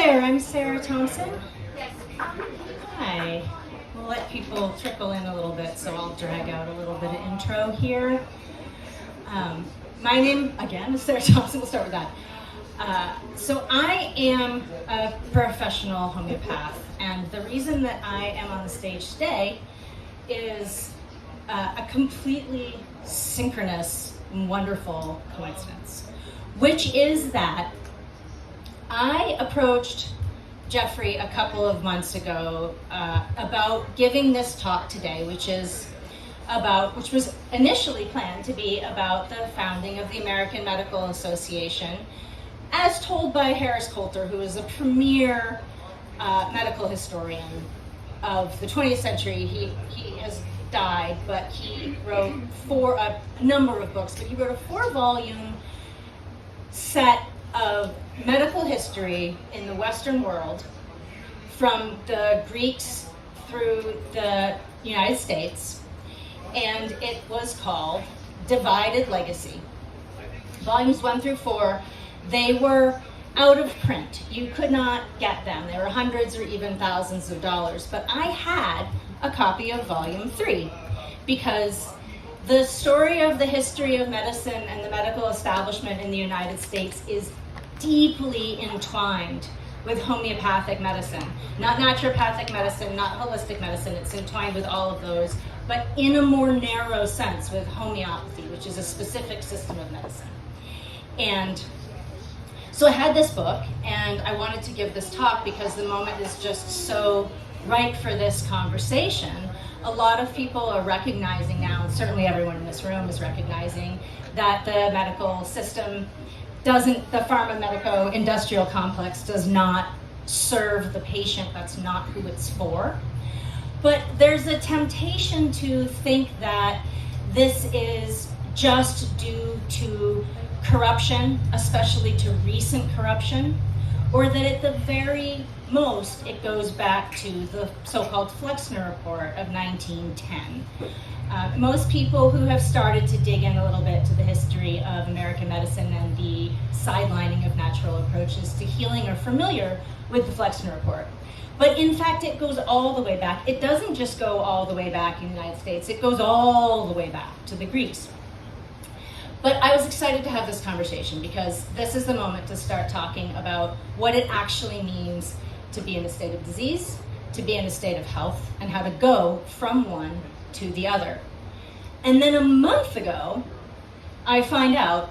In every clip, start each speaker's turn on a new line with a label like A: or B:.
A: there, I'm Sarah Thompson. Hi. We'll let people trickle in a little bit, so I'll drag out a little bit of intro here. My name, again, is Sarah Thompson. We'll start with that. So I am a professional homeopath, and the reason that I am on the stage today is a completely synchronous, wonderful coincidence, which is that I approached Jeffrey a couple of months ago about giving this talk today, which was initially planned to be about the founding of the American Medical Association, as told by Harris Coulter, who is a premier medical historian of the 20th century. He has died, but he wrote a number of books, but he wrote a 4-volume set of medical history in the Western world, from the Greeks through the United States, and it was called Divided Legacy. Volumes 1 through 4, they were out of print. You could not get them. They were hundreds or even thousands of dollars, but I had a copy of Volume 3 because the story of the history of medicine and the medical establishment in the United States is deeply entwined with homeopathic medicine. Not naturopathic medicine, not holistic medicine. It's entwined with all of those, but in a more narrow sense with homeopathy, which is a specific system of medicine. And so I had this book, and I wanted to give this talk because the moment is just so right for this conversation. A lot of people are recognizing now, and certainly everyone in this room is recognizing, that the medical system the pharma-medico-industrial complex does not serve the patient. That's not who it's for. But there's a temptation to think that this is just due to corruption, especially to recent corruption, or that at the very most it goes back to the so-called Flexner Report of 1910. Most people who have started to dig in a little bit to the history of American medicine and the sidelining of natural approaches to healing are familiar with the Flexner Report. But in fact, it goes all the way back. It doesn't just go all the way back in the United States, it goes all the way back to the Greeks. But I was excited to have this conversation because this is the moment to start talking about what it actually means to be in a state of disease, to be in a state of health, and how to go from one to the other. And then a month ago, I find out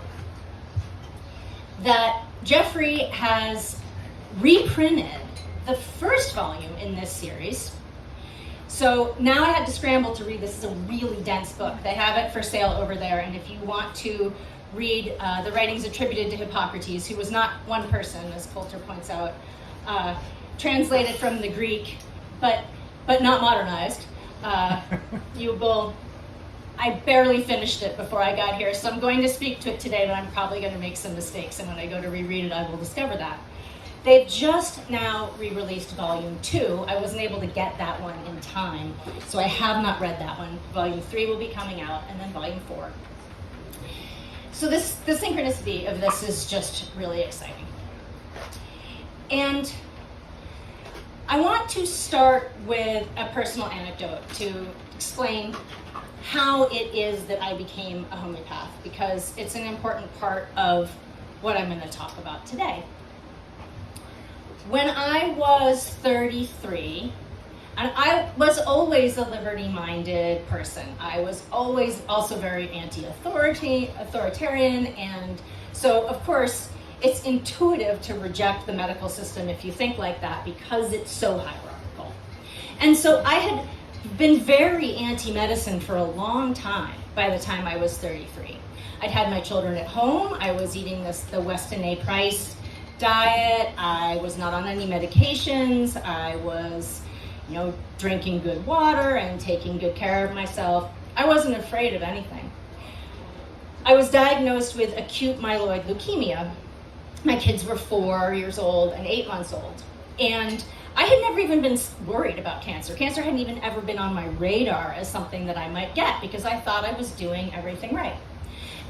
A: that Jeffrey has reprinted the first volume in this series. So now I had to scramble to read this. It's a really dense book. They have it for sale over there, and if you want to read the writings attributed to Hippocrates, who was not one person, as Coulter points out, translated from the Greek, but not modernized, you will. I barely finished it before I got here, so I'm going to speak to it today, but I'm probably going to make some mistakes, and when I go to reread it, I will discover that. They've just now re-released Volume 2. I wasn't able to get that one in time, so I have not read that one. Volume 3 will be coming out, and then Volume 4. So the synchronicity of this is just really exciting. And I want to start with a personal anecdote to explain how it is that I became a homeopath, because it's an important part of what I'm going to talk about today. When I was 33, and I was always a liberty-minded person. I was always also very authoritarian, and so of course it's intuitive to reject the medical system if you think like that, because it's so hierarchical. And so I had been very anti-medicine for a long time by the time I was 33. I'd had my children at home. I was eating the Weston A. Price diet. I was not on any medications. I was, drinking good water and taking good care of myself. I wasn't afraid of anything. I was diagnosed with acute myeloid leukemia. My kids were 4 years old and 8 months old. And I had never even been worried about cancer. Cancer hadn't even ever been on my radar as something that I might get, because I thought I was doing everything right.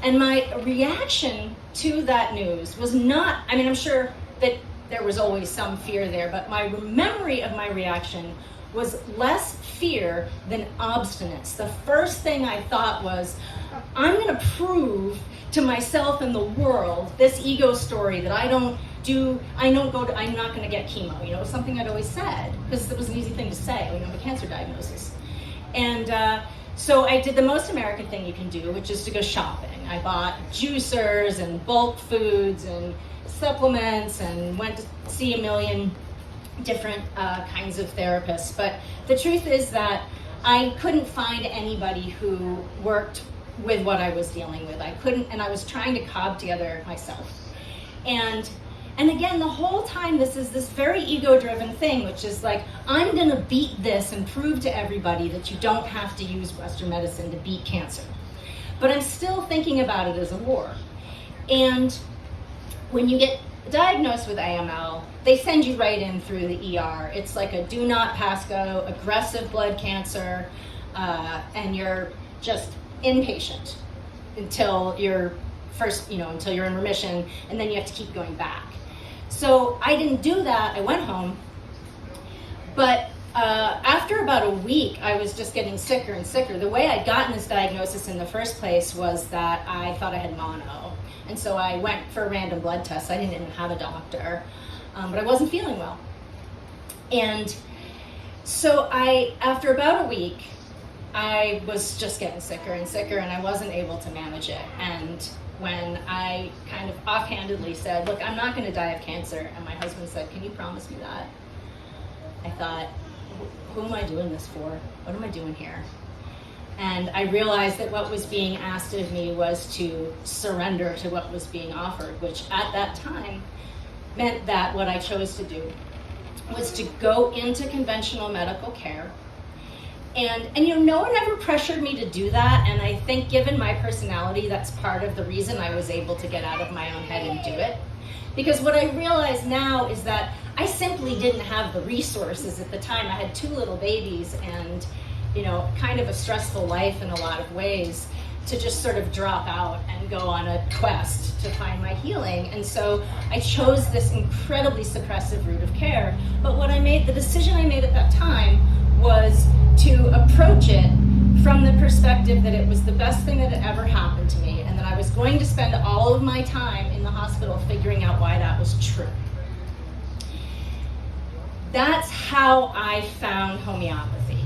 A: And my reaction to that news was not, I'm sure that there was always some fear there, but my memory of my reaction was less fear than obstinance. The first thing I thought was, I'm gonna prove to myself and the world this ego story that I'm not gonna get chemo. You know, it was something I'd always said, because it was an easy thing to say when you have a cancer diagnosis. And so I did the most American thing you can do, which is to go shopping. I bought juicers and bulk foods and supplements and went to see a million different kinds of therapists. But the truth is that I couldn't find anybody who worked with what I was dealing with. I couldn't, and I was trying to cob together myself. And again, the whole time, this is this very ego-driven thing, which is like, I'm gonna beat this and prove to everybody that you don't have to use Western medicine to beat cancer. But I'm still thinking about it as a war. And when you get diagnosed with AML, they send you right in through the ER. It's like a do not pass go, aggressive blood cancer, and you're just inpatient until you're until you're in remission, and then you have to keep going back. So I didn't do that. I went home, but after about a week, I was just getting sicker and sicker. The way I'd gotten this diagnosis in the first place was that I thought I had mono, and so I went for a random blood test. I didn't even have a doctor, but I wasn't feeling well. And so after about a week, I was just getting sicker and sicker, and I wasn't able to manage it. And when I kind of offhandedly said, look, I'm not going to die of cancer, and my husband said, can you promise me that? I thought, who am I doing this for? What am I doing here? And I realized that what was being asked of me was to surrender to what was being offered, which at that time meant that what I chose to do was to go into conventional medical care. And no one ever pressured me to do that, and I think given my personality, that's part of the reason I was able to get out of my own head and do it. Because what I realize now is that I simply didn't have the resources at the time. I had 2 little babies and, kind of a stressful life in a lot of ways, to just sort of drop out and go on a quest to find my healing. And so I chose this incredibly suppressive route of care. But the decision I made at that time was to approach it from the perspective that it was the best thing that had ever happened to me, and that I was going to spend all of my time in the hospital figuring out why that was true. That's how I found homeopathy.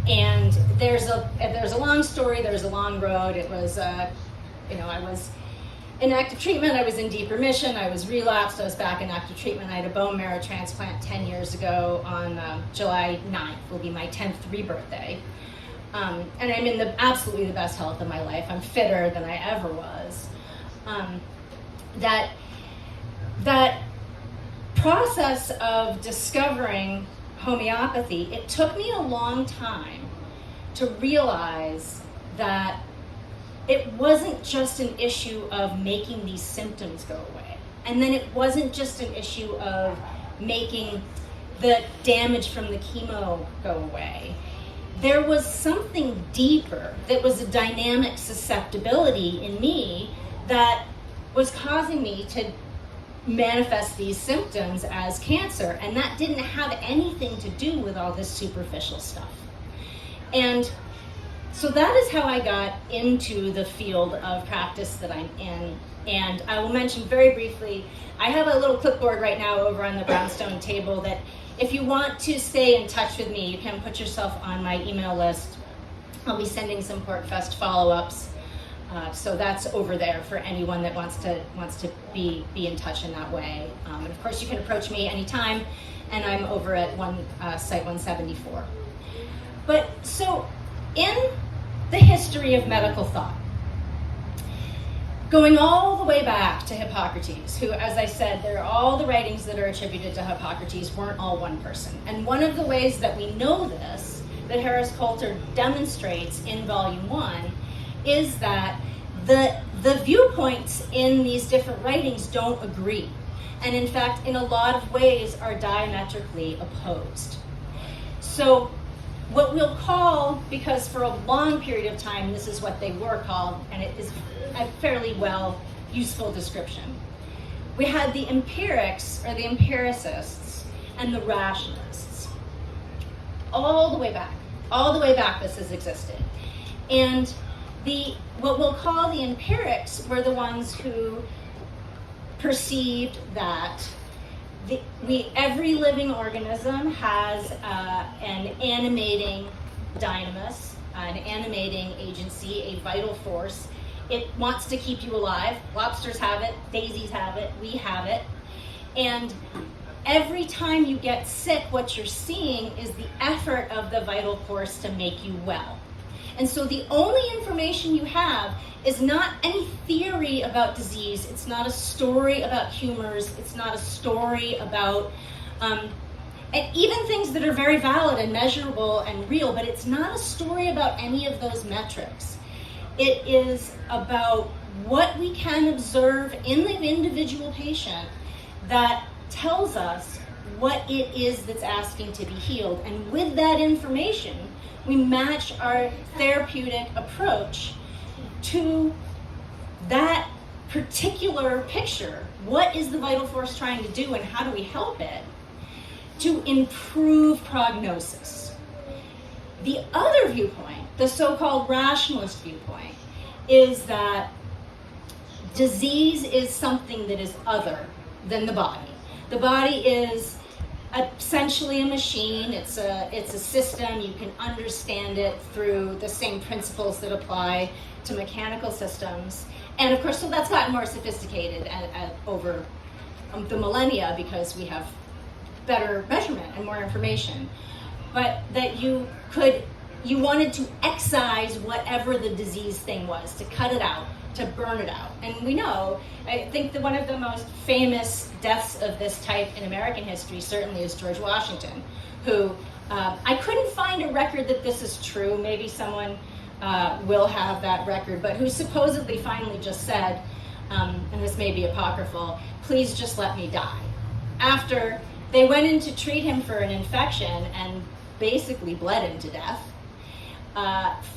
A: And there's a long story, there's a long road. It was, I was in active treatment, I was in deep remission, I was relapsed, I was back in active treatment. I had a bone marrow transplant 10 years ago on July 9th, will be my 10th rebirthday. And I'm in absolutely the best health of my life. I'm fitter than I ever was. That process of discovering homeopathy, it took me a long time to realize that it wasn't just an issue of making these symptoms go away. And then it wasn't just an issue of making the damage from the chemo go away. There was something deeper that was a dynamic susceptibility in me that was causing me to manifest these symptoms as cancer. And that didn't have anything to do with all this superficial stuff. And so that is how I got into the field of practice that I'm in. And I will mention very briefly, I have a little clipboard right now over on the Brownstone table that if you want to stay in touch with me, you can put yourself on my email list. I'll be sending some Porcfest follow-ups. So that's over there for anyone that wants to be in touch in that way. And of course, you can approach me anytime, and I'm over at Site 174. But so in the history of medical thought, going all the way back to Hippocrates, who, as I said, all the writings that are attributed to Hippocrates weren't all one person. And one of the ways that we know this, that Harris Coulter demonstrates in Volume 1, is that the viewpoints in these different writings don't agree. And in fact, in a lot of ways, are diametrically opposed. So what we'll call, because for a long period of time, this is what they were called, and it is a fairly useful description. we had the empirics, or the empiricists, and the rationalists. All the way back this has existed. And what we'll call the empirics were the ones who perceived that every living organism has an animating dynamis, an animating agency, a vital force. It wants to keep you alive. Lobsters have it, daisies have it, we have it. And every time you get sick, what you're seeing is the effort of the vital force to make you well. And so the only information you have is not any theory about disease. It's not a story about humors. It's not a story about, and even things that are very valid and measurable and real, but it's not a story about any of those metrics. It is about what we can observe in the individual patient that tells us what it is that's asking to be healed. And with that information, we match our therapeutic approach to that particular picture. What is the vital force trying to do, and how do we help it to improve prognosis? The other viewpoint, the so-called rationalist viewpoint, is that disease is something that is other than the body. The body is essentially a machine. It's a system. You can understand it through the same principles that apply to mechanical systems. And of course, so that's gotten more sophisticated over the millennia because we have better measurement and more information. But that you wanted to excise whatever the disease thing was, to cut it out, to burn it out. And we know, I think that one of the most famous deaths of this type in American history certainly is George Washington, who, I couldn't find a record that this is true, maybe someone will have that record, but who supposedly finally just said, and this may be apocryphal, please just let me die. After they went in to treat him for an infection and basically bled him to death,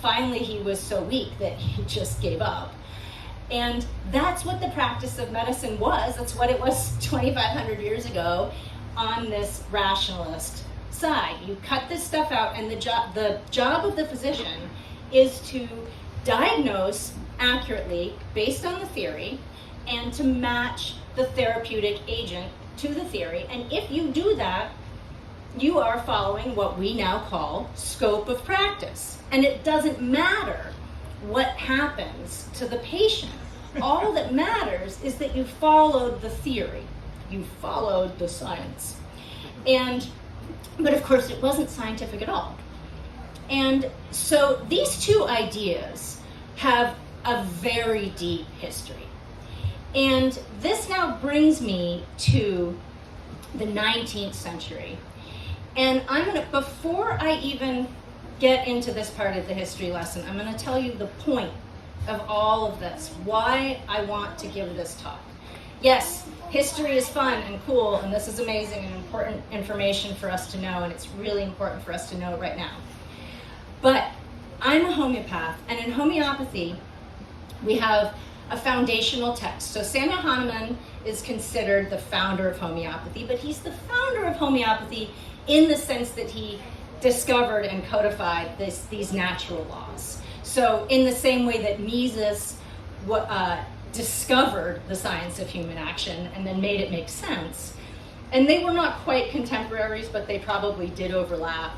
A: finally he was so weak that he just gave up. And that's what the practice of medicine was. That's what it was 2,500 years ago on this rationalist side. You cut this stuff out, and the job of the physician is to diagnose accurately based on the theory and to match the therapeutic agent to the theory. And if you do that, you are following what we now call scope of practice. And it doesn't matter what happens to the patient. All that matters is that you followed the theory. You followed the science. But of course, it wasn't scientific at all. And so these two ideas have a very deep history. And this now brings me to the 19th century. And before I even get into this part of the history lesson, I'm going to tell you the point of all of this, why I want to give this talk. Yes, history is fun and cool, and this is amazing and important information for us to know, and it's really important for us to know right now. But I'm a homeopath, and in homeopathy, we have a foundational text. So Samuel Hahnemann is considered the founder of homeopathy, but he's the founder of homeopathy in the sense that he discovered and codified these natural laws. So in the same way that Mises discovered the science of human action and then made it make sense, and they were not quite contemporaries, but they probably did overlap.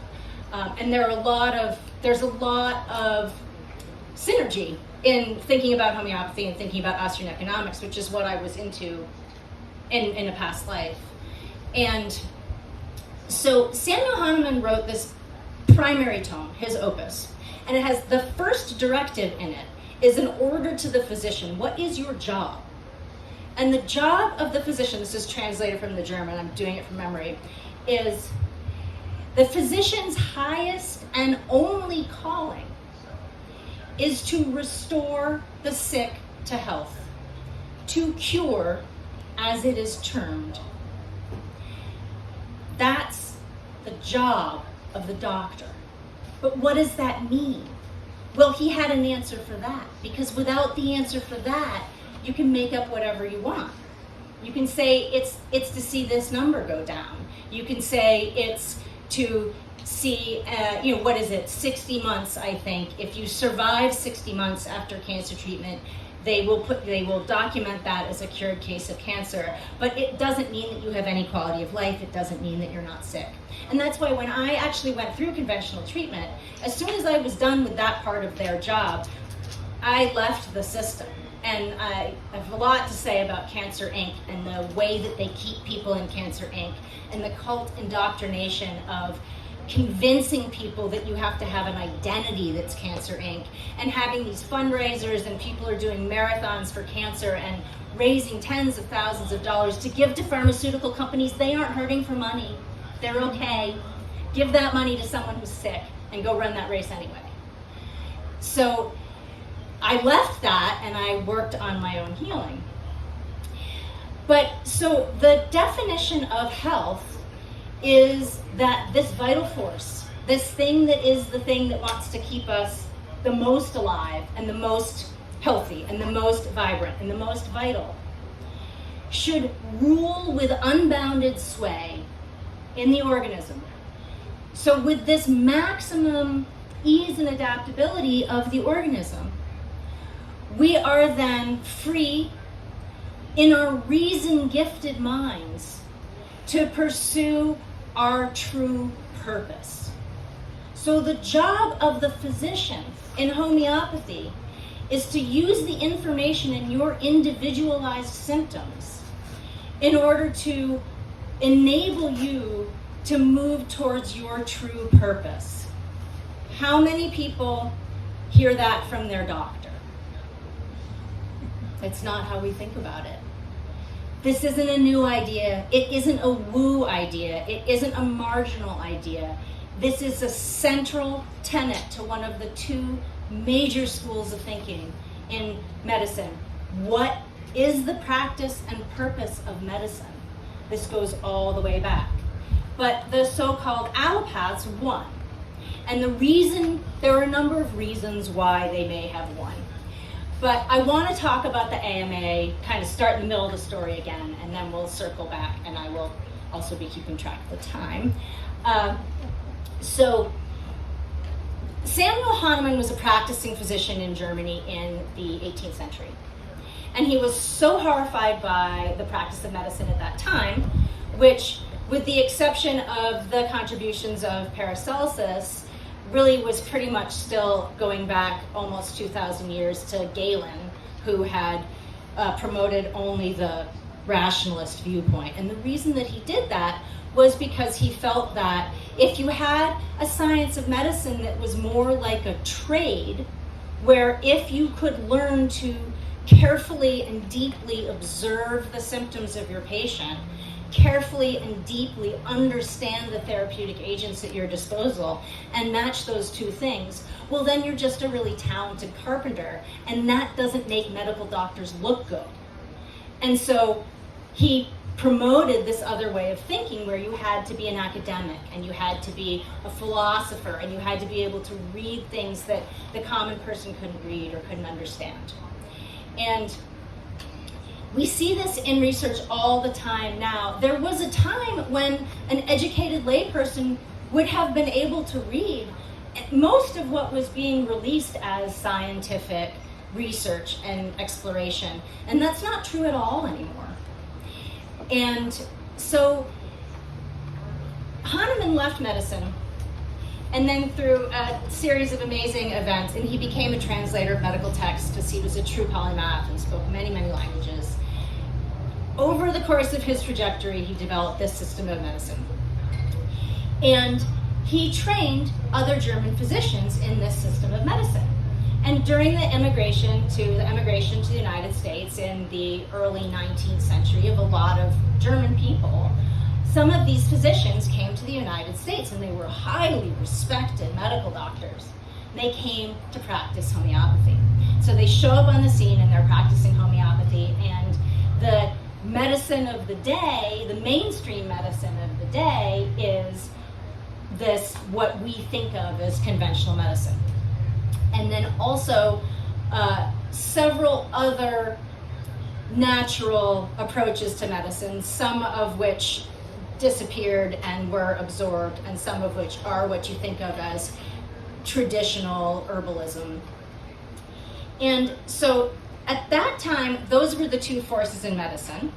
A: And there's a lot of synergy in thinking about homeopathy and thinking about Austrian economics, which is what I was into in a past life. And so Samuel Hahnemann wrote this primary tome, his opus, and it has the first directive in it is an order to the physician. What is your job? And the job of the physician, this is translated from the German, I'm doing it from memory, is the physician's highest and only calling is to restore the sick to health, to cure, as it is termed. That's the job of the doctor. But what does that mean? Well, he had an answer for that, because without the answer for that, you can make up whatever you want. You can say it's to see this number go down. You can say it's to see, what is it, 60 months, I think. If you survive 60 months after cancer treatment, they will document that as a cured case of cancer. But it doesn't mean that you have any quality of life. It doesn't mean that you're not sick. And that's why when I actually went through conventional treatment, as soon as I was done with that part of their job, I left the system. And I have a lot to say about Cancer Inc. and the way that they keep people in Cancer Inc. and the cult indoctrination of convincing people that you have to have an identity that's Cancer Inc. and having these fundraisers, and people are doing marathons for cancer and raising tens of thousands of dollars to give to pharmaceutical companies. They aren't hurting for money. They're okay. Give that money to someone who's sick and go run that race anyway. So I left that and I worked on my own healing. But so the definition of health is that this vital force, this thing that is the thing that wants to keep us the most alive and the most healthy and the most vibrant and the most vital, should rule with unbounded sway in the organism. So with this maximum ease and adaptability of the organism, we are then free in our reason-gifted minds to pursue our true purpose. So the job of the physician in homeopathy is to use the information in your individualized symptoms in order to enable you to move towards your true purpose. How many people hear that from their doctor? It's not how we think about it. This isn't a new idea. It isn't a woo idea. It isn't a marginal idea. This is a central tenet to one of the two major schools of thinking in medicine. What is the practice and purpose of medicine? This goes all the way back. But the so-called allopaths won. And there are a number of reasons why they may have won. But I want to talk about the AMA, kind of start in the middle of the story again, and then we'll circle back, and I will also be keeping track of the time. So Samuel Hahnemann was a practicing physician in Germany in the 18th century. And he was so horrified by the practice of medicine at that time, which, with the exception of the contributions of Paracelsus, really was pretty much still going back almost 2,000 years to Galen, who had promoted only the rationalist viewpoint. And the reason that he did that was because he felt that if you had a science of medicine that was more like a trade, where if you could learn to carefully and deeply observe the symptoms of your patient, carefully and deeply understand the therapeutic agents at your disposal, and match those two things, well, then you're just a really talented carpenter, and that doesn't make medical doctors look good. And so he promoted this other way of thinking where you had to be an academic, and you had to be a philosopher, and you had to be able to read things that the common person couldn't read or couldn't understand. And we see this in research all the time now. There was a time when an educated layperson would have been able to read most of what was being released as scientific research and exploration. And that's not true at all anymore. And so Hahnemann left medicine, and then through a series of amazing events, and he became a translator of medical texts because he was a true polymath and spoke many, many languages. Over the course of his trajectory, he developed this system of medicine. And he trained other German physicians in this system of medicine. And during the immigration to the United States in the early 19th century of a lot of German people, some of these physicians came to the United States, and they were highly respected medical doctors. They came to practice homeopathy. So they show up on the scene and they're practicing homeopathy, and the medicine of the day, the mainstream medicine of the day, is this, what we think of as conventional medicine. And then also several other natural approaches to medicine, some of which disappeared and were absorbed, and some of which are what you think of as traditional herbalism. And so at that time, those were the two forces in medicine.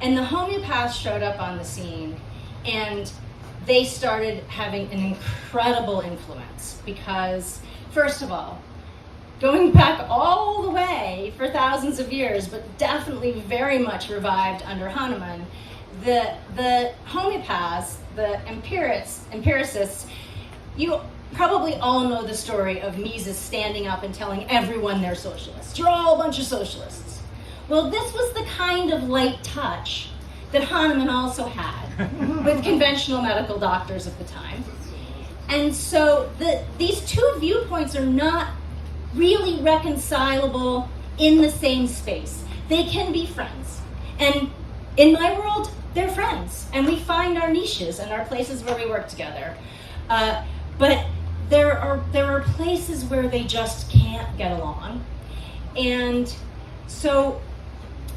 A: And the homeopaths showed up on the scene, and they started having an incredible influence because, first of all, going back all the way for thousands of years, but definitely very much revived under Hahnemann, the homeopaths, the empiricists, you probably all know the story of Mises standing up and telling everyone they're socialists. You're all a bunch of socialists. Well, this was the kind of light touch that Hahnemann also had with conventional medical doctors of the time. And so these two viewpoints are not really reconcilable in the same space. They can be friends. And in my world, they're friends. And we find our niches and our places where we work together. But there are places where they just can't get along. And so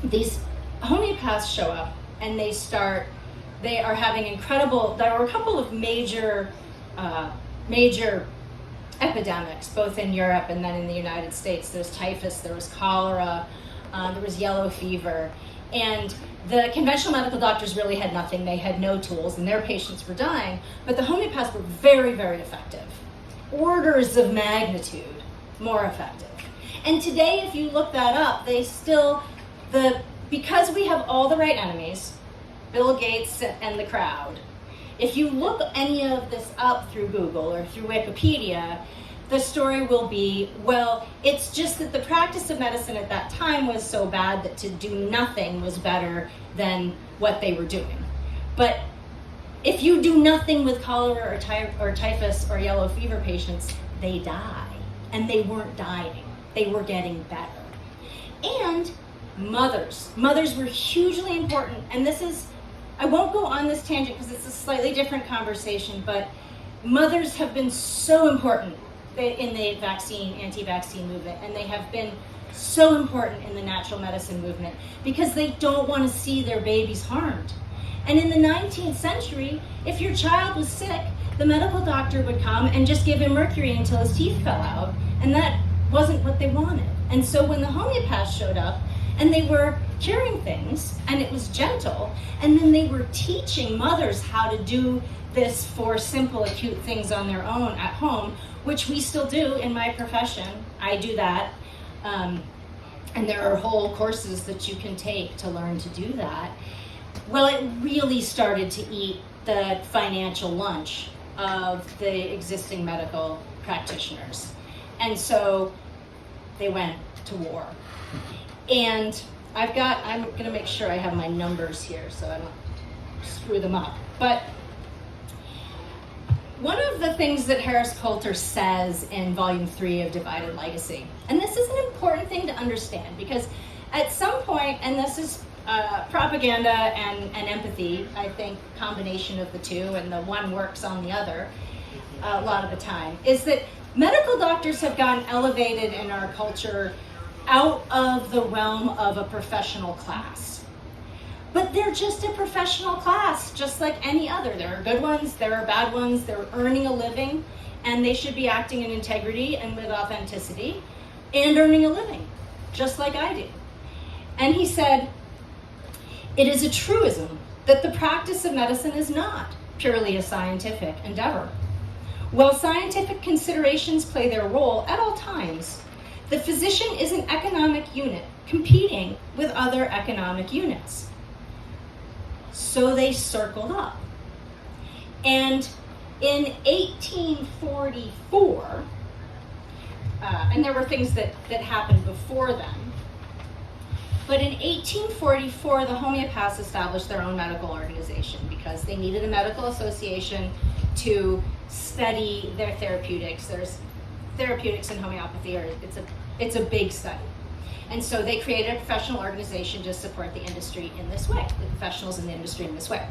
A: these homeopaths show up and they are having incredible, there were a couple of major epidemics, both in Europe and then in the United States. There was typhus, there was cholera, there was yellow fever. And the conventional medical doctors really had nothing. They had no tools, and their patients were dying. But the homeopaths were very, very effective. Orders of magnitude more effective. And today, if you look that up, because we have all the right enemies, Bill Gates and the crowd, if you look any of this up through Google or through Wikipedia, the story will be, well, it's just that the practice of medicine at that time was so bad that to do nothing was better than what they were doing. But if you do nothing with cholera or typhus or yellow fever patients, they die. And they weren't dying. They were getting better. And mothers. Mothers were hugely important. And I won't go on this tangent because it's a slightly different conversation, but mothers have been so important in the anti-vaccine movement, and they have been so important in the natural medicine movement because they don't want to see their babies harmed. And in the 19th century, if your child was sick, the medical doctor would come and just give him mercury until his teeth fell out, and that wasn't what they wanted. And so when the homeopaths showed up, and they were curing things, and it was gentle, and then they were teaching mothers how to do this for simple acute things on their own at home, which we still do in my profession. I do that. And there are whole courses that you can take to learn to do that. Well, it really started to eat the financial lunch of the existing medical practitioners. And so they went to war. And I'm going to make sure I have my numbers here so I don't screw them up. But one of the things that Harris Coulter says in Volume 3 of Divided Legacy, and this is an important thing to understand because at some point, and this is propaganda and empathy, I think, combination of the two, and the one works on the other a lot of the time, is that medical doctors have gotten elevated in our culture out of the realm of a professional class. But they're just a professional class, just like any other. There are good ones, there are bad ones, they're earning a living, and they should be acting in integrity and with authenticity, and earning a living, just like I do. And he said, it is a truism that the practice of medicine is not purely a scientific endeavor. While scientific considerations play their role at all times, the physician is an economic unit competing with other economic units. So they circled up. And in 1844, and there were things that happened before then, but in 1844, the homeopaths established their own medical organization because they needed a medical association to study their therapeutics. There's therapeutics in homeopathy, it's a big study. And so they created a professional organization to support the industry in this way, the professionals in the industry in this way.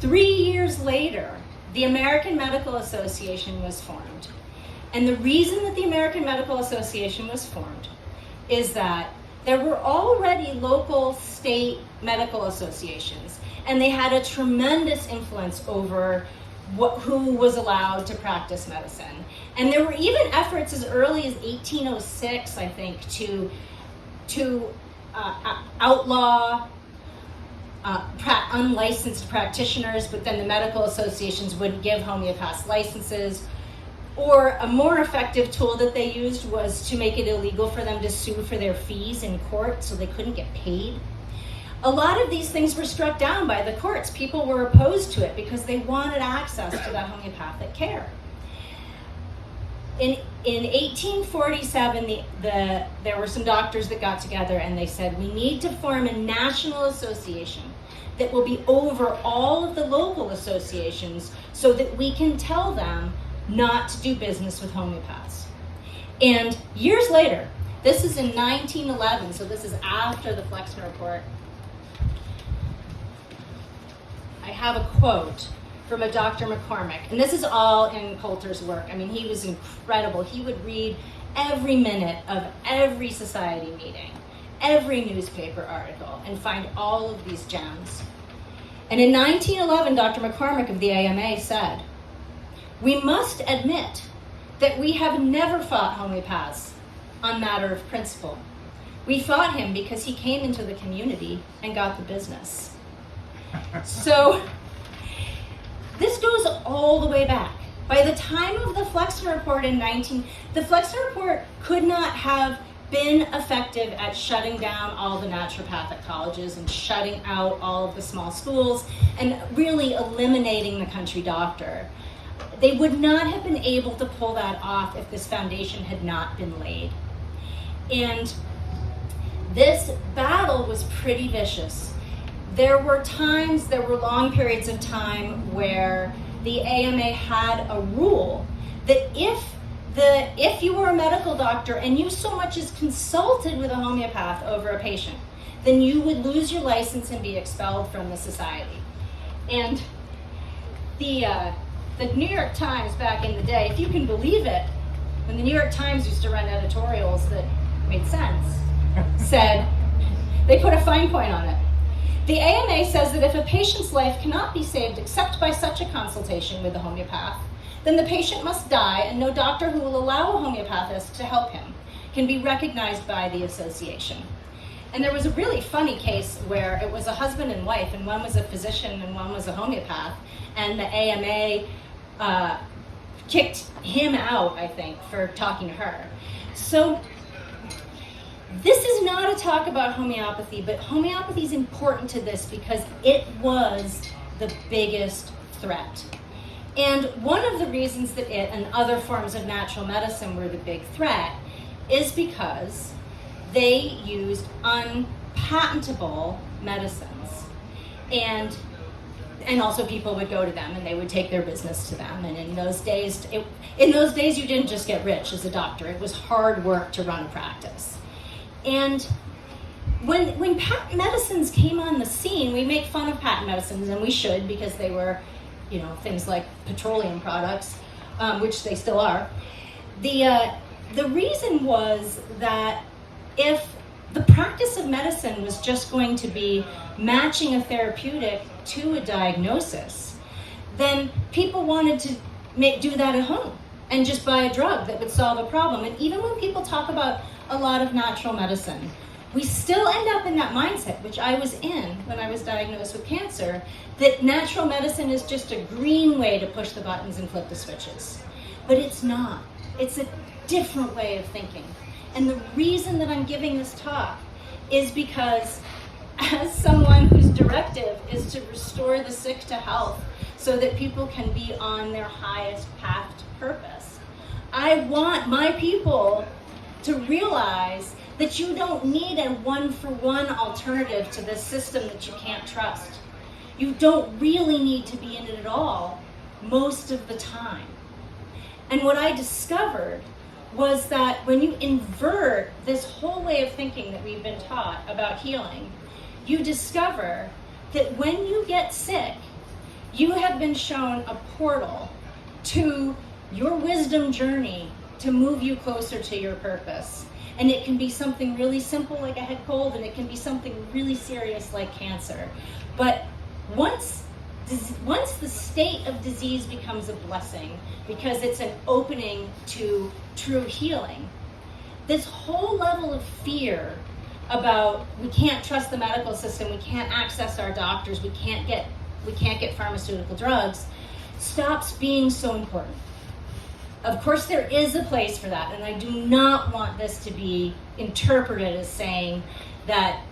A: 3 years later, the American Medical Association was formed. And the reason that the American Medical Association was formed is that there were already local state medical associations, and they had a tremendous influence over who was allowed to practice medicine. And there were even efforts as early as 1806, I think, to outlaw unlicensed practitioners, but then the medical associations wouldn't give homeopaths licenses. Or a more effective tool that they used was to make it illegal for them to sue for their fees in court, so they couldn't get paid. A lot of these things were struck down by the courts. People were opposed to it because they wanted access to that homeopathic care. In 1847, there were some doctors that got together and they said, we need to form a national association that will be over all of the local associations so that we can tell them not to do business with homeopaths. And years later, this is in 1911, so this is after the Flexner Report, I have a quote from a Dr. McCormick, and this is all in Coulter's work. I mean, he was incredible. He would read every minute of every society meeting, every newspaper article, and find all of these gems. And in 1911, Dr. McCormick of the AMA said, we must admit that we have never fought homeopaths on matter of principle. We fought him because he came into the community and got the business. So this goes all the way back. By the time of the Flexner Report the Flexner Report could not have been effective at shutting down all the naturopathic colleges and shutting out all of the small schools and really eliminating the country doctor. They would not have been able to pull that off if this foundation had not been laid. And this battle was pretty vicious. There were long periods of time where the AMA had a rule that if you were a medical doctor and you so much as consulted with a homeopath over a patient, then you would lose your license and be expelled from the society. And the New York Times back in the day, if you can believe it, when the New York Times used to run editorials that made sense, said, they put a fine point on it. The AMA says that if a patient's life cannot be saved except by such a consultation with a homeopath, then the patient must die and no doctor who will allow a homeopathist to help him can be recognized by the association. And there was a really funny case where it was a husband and wife, and one was a physician and one was a homeopath, and the AMA kicked him out, I think, for talking to her. So this is not a talk about homeopathy, but homeopathy is important to this because it was the biggest threat. And one of the reasons that it and other forms of natural medicine were the big threat is because they used unpatentable medicines. And also people would go to them and they would take their business to them. And in those days you didn't just get rich as a doctor. It was hard work to run a practice. And when patent medicines came on the scene, we make fun of patent medicines, and we should, because they were, things like petroleum products, which they still are. The reason was that if the practice of medicine was just going to be matching a therapeutic to a diagnosis, then people wanted to do that at home and just buy a drug that would solve a problem. And even when people talk about a lot of natural medicine, we still end up in that mindset, which I was in when I was diagnosed with cancer, that natural medicine is just a green way to push the buttons and flip the switches. But it's not. It's a different way of thinking. And the reason that I'm giving this talk is because as someone whose directive is to restore the sick to health so that people can be on their highest path to purpose, I want my people to realize that you don't need a one-for-one alternative to this system that you can't trust. You don't really need to be in it at all most of the time. And what I discovered was that when you invert this whole way of thinking that we've been taught about healing, you discover that when you get sick, you have been shown a portal to your wisdom journey to move you closer to your purpose. And it can be something really simple like a head cold, and it can be something really serious like cancer. But once the state of disease becomes a blessing, because it's an opening to true healing, this whole level of fear about we can't trust the medical system, we can't access our doctors, we can't get pharmaceutical drugs, stops being so important. Of course, there is a place for that, and I do not want this to be interpreted as saying that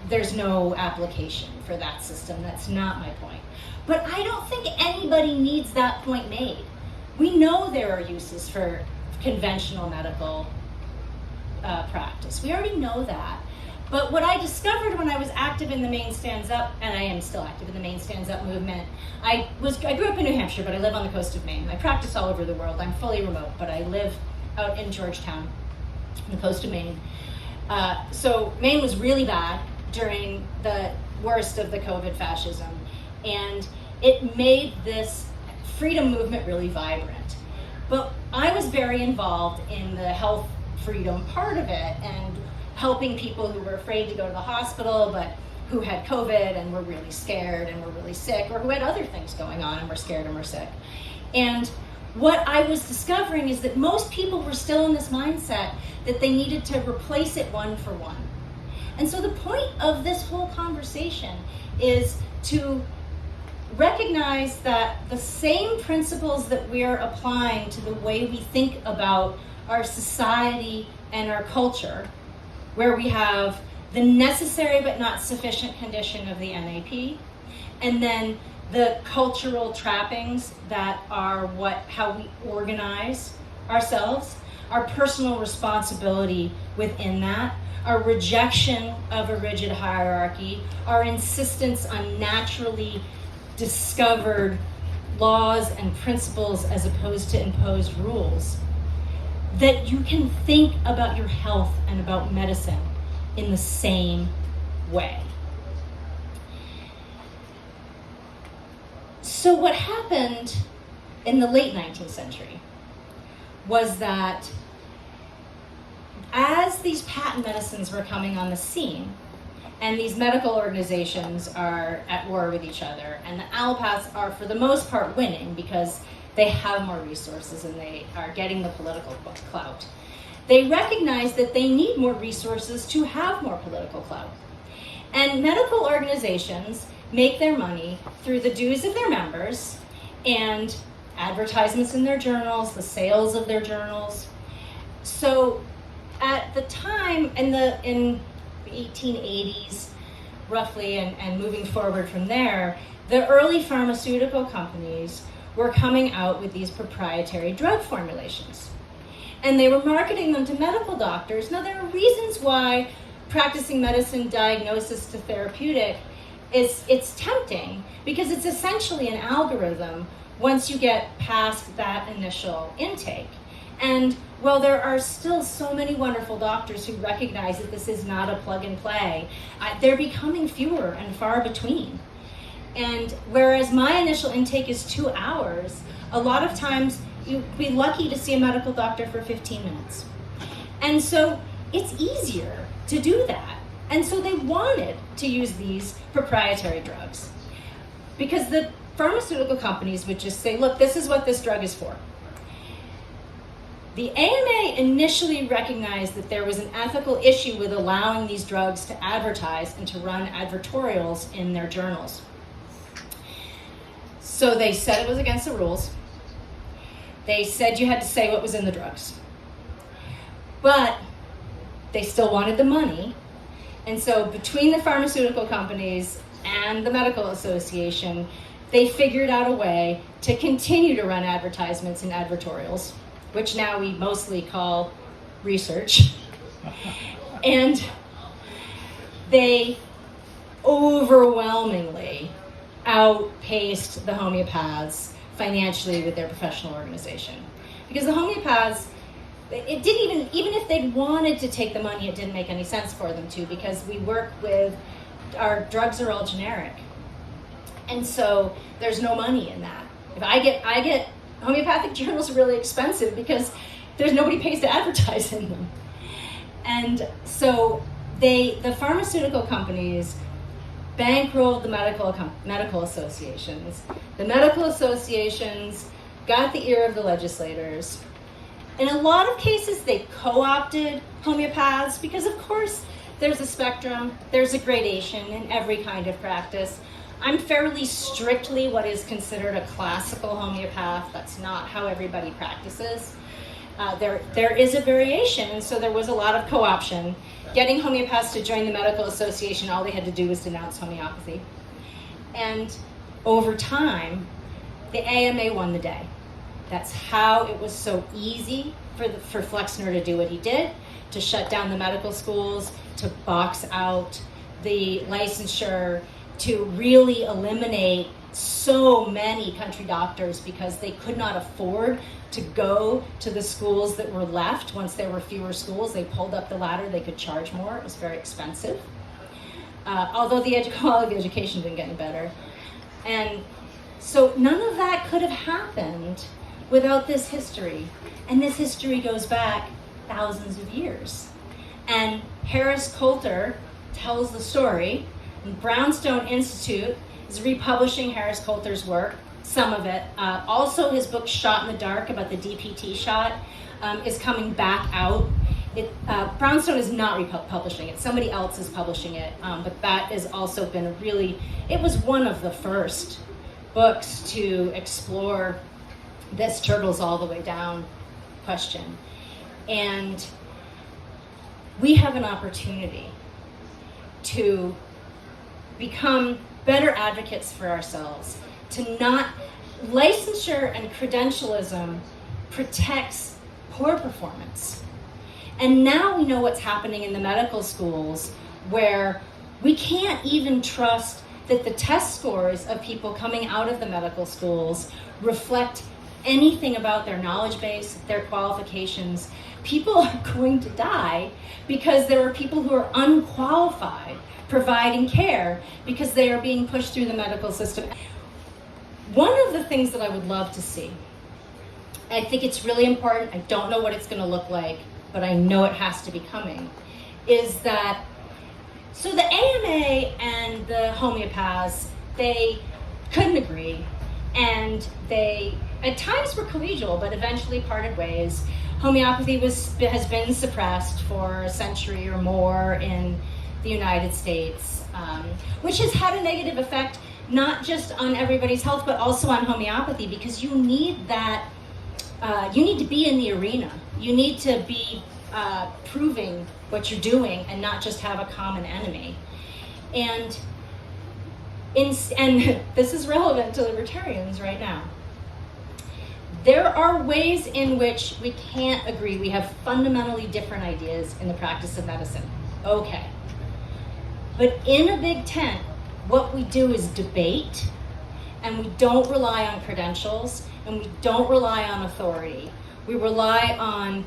A: there's no application for that system. That's not my point. But I don't think anybody needs that point made. We know there are uses for conventional medical practice. We already know that. But what I discovered when I was active in the Maine Stands Up, and I am still active in the Maine Stands Up movement, I grew up in New Hampshire, but I live on the coast of Maine. I practice all over the world. I'm fully remote, but I live out in Georgetown, on the coast of Maine. So Maine was really bad during the worst of the COVID fascism, and it made this freedom movement really vibrant. But I was very involved in the health freedom part of it, and helping people who were afraid to go to the hospital, but who had COVID and were really scared and were really sick, or who had other things going on and were scared and were sick. And what I was discovering is that most people were still in this mindset that they needed to replace it one for one. And so the point of this whole conversation is to recognize that the same principles that we're applying to the way we think about our society and our culture, where we have the necessary but not sufficient condition of the NAP, and then the cultural trappings that are how we organize ourselves, our personal responsibility within that, our rejection of a rigid hierarchy, our insistence on naturally discovered laws and principles as opposed to imposed rules, that you can think about your health and about medicine in the same way. So what happened in the late 19th century was that as these patent medicines were coming on the scene, and these medical organizations are at war with each other, and the allopaths are for the most part winning because they have more resources and they are getting the political clout. They recognize that they need more resources to have more political clout. And medical organizations make their money through the dues of their members and advertisements in their journals, the sales of their journals. So at the time, in the 1880s, roughly, and moving forward from there, the early pharmaceutical companies were coming out with these proprietary drug formulations. And they were marketing them to medical doctors. Now, there are reasons why practicing medicine diagnosis to therapeutic it's tempting, because it's essentially an algorithm once you get past that initial intake. And while there are still so many wonderful doctors who recognize that this is not a plug and play, they're becoming fewer and far between. And whereas my initial intake is 2 hours, a lot of times you'd be lucky to see a medical doctor for 15 minutes. And so it's easier to do that. And so they wanted to use these proprietary drugs, because the pharmaceutical companies would just say, look, this is what this drug is for. The AMA initially recognized that there was an ethical issue with allowing these drugs to advertise and to run advertorials in their journals. So they said it was against the rules. They said you had to say what was in the drugs. But they still wanted the money. And so between the pharmaceutical companies and the medical association, they figured out a way to continue to run advertisements and advertorials, which now we mostly call research. And they overwhelmingly outpaced the homeopaths financially with their professional organization. Because the homeopaths, it didn't even if they wanted to take the money, it didn't make any sense for them to, because we work with, our drugs are all generic. And so there's no money in that. If I get homeopathic journals are really expensive because there's nobody pays to advertise in them. And so the pharmaceutical companies bankrolled the medical associations. The medical associations got the ear of the legislators. In a lot of cases, they co-opted homeopaths because, of course, there's a spectrum, there's a gradation in every kind of practice. I'm fairly strictly what is considered a classical homeopath. That's not how everybody practices. There is a variation, and so there was a lot of co-option. Getting homeopaths to join the medical association, all they had to do was denounce homeopathy. And over time, the AMA won the day. That's how it was so easy for Flexner to do what he did, to shut down the medical schools, to box out the licensure, to really eliminate so many country doctors because they could not afford to go to the schools that were left. Once there were fewer schools, they pulled up the ladder, they could charge more. It was very expensive. Although the quality of education didn't get any better. And so none of that could have happened without this history. And this history goes back thousands of years. And Harris Coulter tells the story. And Brownstone Institute is republishing Harris Coulter's work, some of it. Also, his book Shot in the Dark about the DPT shot is coming back out. Brownstone is not republishing it. Somebody else is publishing it. But that has also been it was one of the first books to explore this turtles all the way down question. And we have an opportunity to become better advocates for ourselves, to not, licensure and credentialism protects poor performance. And now we know what's happening in the medical schools where we can't even trust that the test scores of people coming out of the medical schools reflect anything about their knowledge base, their qualifications. People are going to die because there are people who are unqualified providing care because they are being pushed through the medical system. One of the things that I would love to see, I think it's really important, I don't know what it's going to look like, but I know it has to be coming, is that, so the AMA and the homeopaths, they couldn't agree, and they at times were collegial, but eventually parted ways. Homeopathy has been suppressed for a century or more in the United States, which has had a negative effect not just on everybody's health, but also on homeopathy, because you need that, you need to be in the arena. You need to be proving what you're doing and not just have a common enemy. And this is relevant to libertarians right now. There are ways in which we can't agree. We have fundamentally different ideas in the practice of medicine. Okay. But in a big tent, what we do is debate, and we don't rely on credentials, and we don't rely on authority. We rely on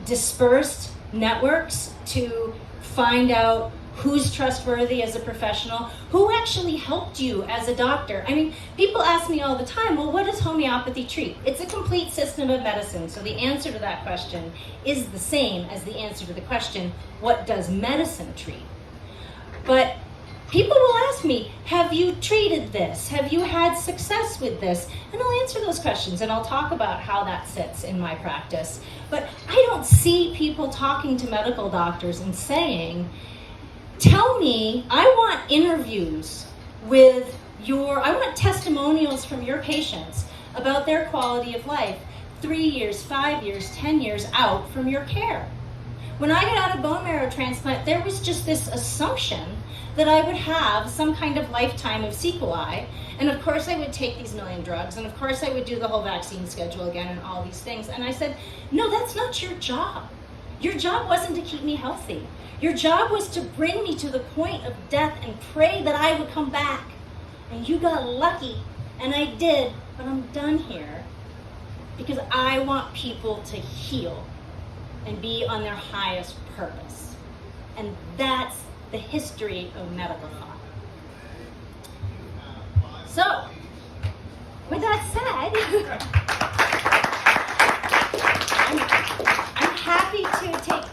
A: dispersed networks to find out who's trustworthy as a professional, who actually helped you as a doctor. I mean, people ask me all the time, well, what does homeopathy treat? It's a complete system of medicine, so the answer to that question is the same as the answer to the question, what does medicine treat? But people will ask me, have you treated this? Have you had success with this? And I'll answer those questions, and I'll talk about how that sits in my practice. But I don't see people talking to medical doctors and saying, tell me, I want interviews with I want testimonials from your patients about their quality of life 3 years, 5 years, 10 years out from your care. When I got out of bone marrow transplant, there was just this assumption that I would have some kind of lifetime of sequelae, and of course I would take these million drugs, and of course I would do the whole vaccine schedule again and all these things. And I said, no, that's not your job. Your job wasn't to keep me healthy. Your job was to bring me to the point of death and pray that I would come back. And you got lucky, and I did, but I'm done here because I want people to heal and be on their highest purpose. And that's the history of medical thought. So, with that said, I'm happy to take